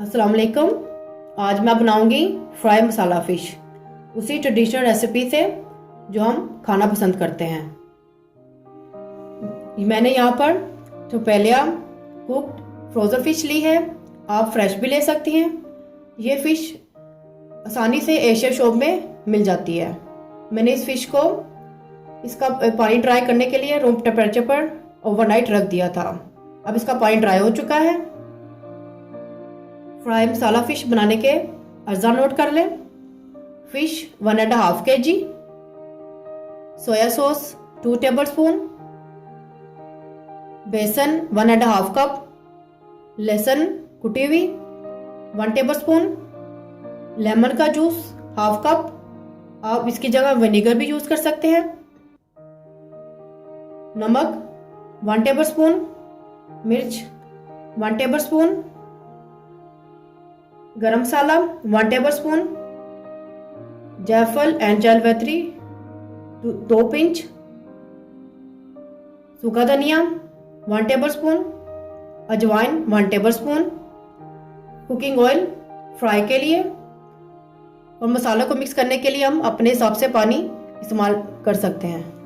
अस्सलाम वालेकुम। आज मैं बनाऊंगी फ्राई मसाला फ़िश, उसी ट्रेडिशनल रेसिपी से जो हम खाना पसंद करते हैं। मैंने यहाँ पर टोपेलिया कुक्ड फ्रोज़न फ़िश ली है, आप फ्रेश भी ले सकती हैं। ये फ़िश आसानी से एशिया शॉप में मिल जाती है। मैंने इस फ़िश को इसका पानी ड्राई करने के लिए रूम टेम्परेचर पर ओवरनाइट रख दिया था। अब इसका पानी ड्राई हो चुका है। फ्राई मसाला फ़िश बनाने के अज्जा नोट कर लें। Fish 1.5 kg, soya sauce 2 tablespoon, बेसन 1.5 कप, लहसुन कुटी हुई 1 टेबलस्पून, लेमन का जूस 1/2 कप, आप इसकी जगह विनेगर भी यूज़ कर सकते हैं, नमक 1 टेबलस्पून, मिर्च 1 टेबलस्पून, गरम मसाला 1 टेबलस्पून, जायफल एंड जलवैत्री 2 पिंच, सूखा धनिया 1 टेबलस्पून, अजवाइन 1 टेबलस्पून, कुकिंग ऑयल फ्राई के लिए। और मसाला को मिक्स करने के लिए हम अपने हिसाब से पानी इस्तेमाल कर सकते हैं।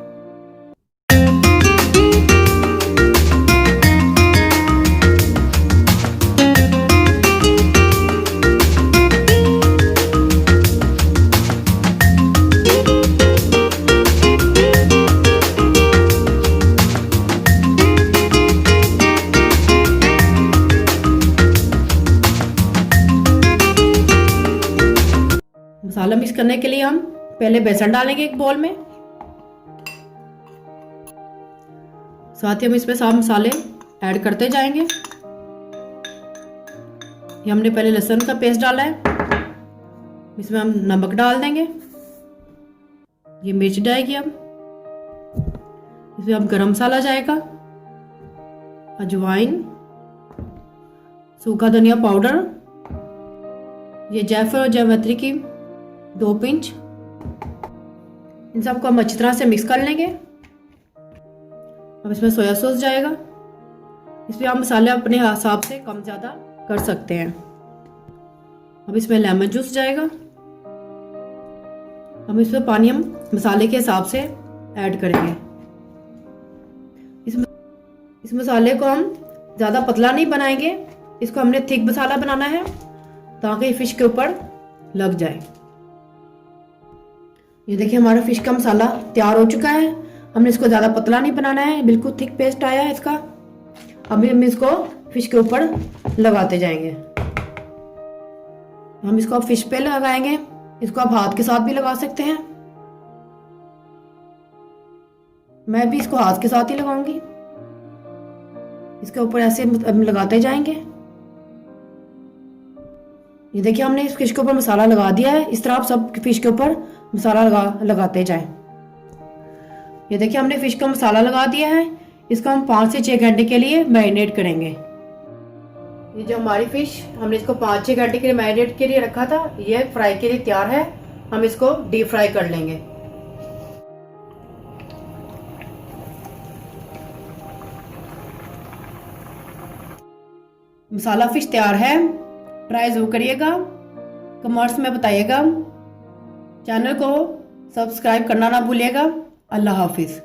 मसाला मिक्स करने के लिए हम पहले बेसन डालेंगे एक बाउल में, साथ ही हम इसमें सब मसाले ऐड करते जाएंगे। ये हमने पहले लहसुन का पेस्ट डाला है, इसमें हम नमक डाल देंगे, ये मिर्च जाएगी, अब इसमें हम गरम मसाला जाएगा, अजवाइन, सूखा धनिया पाउडर, ये जायफल और जावित्री की 2 पिंच, इन सबको हम अच्छी तरह से मिक्स कर लेंगे। अब इसमें सोया सॉस जाएगा, इसमें आप मसाले अपने हिसाब से कम ज़्यादा कर सकते हैं। अब इसमें लेमन जूस जाएगा। अब इसमें पानी हम मसाले के हिसाब से ऐड करेंगे। इस मसाले को हम ज़्यादा पतला नहीं बनाएंगे, इसको हमने थिक मसाला बनाना है ताकि फिश के ऊपर लग जाए। ये देखिए हमारा फिश का मसाला तैयार हो चुका है। हमने इसको ज़्यादा पतला नहीं बनाना है, बिल्कुल थिक पेस्ट आया है इसका। अभी हम इसको फिश के ऊपर लगाते जाएंगे। हम इसको फिश पे लगाएंगे, इसको आप हाथ के साथ भी लगा सकते हैं। मैं भी इसको हाथ के साथ ही लगाऊंगी। इसके ऊपर ऐसे लगाते जाएंगे। ये देखिए हमने इस फिश के ऊपर मसाला लगा दिया है। इस तरह आप सब फिश के ऊपर मसाला लगाते जाएं। ये देखिए हमने फिश का मसाला लगा दिया है। इसको हम 5 से 6 घंटे के लिए मैरिनेट करेंगे। ये जो हमारी फिश हमने इसको 5-6 घंटे के लिए मैरिनेट के लिए रखा था, ये फ्राई के लिए तैयार है। हम इसको डीप फ्राई कर लेंगे। मसाला फिश तैयार है। ट्राई जरूर करिएगा, कमेंट्स में बताइएगा, चैनल को सब्सक्राइब करना ना भूलिएगा। अल्लाह हाफिज़।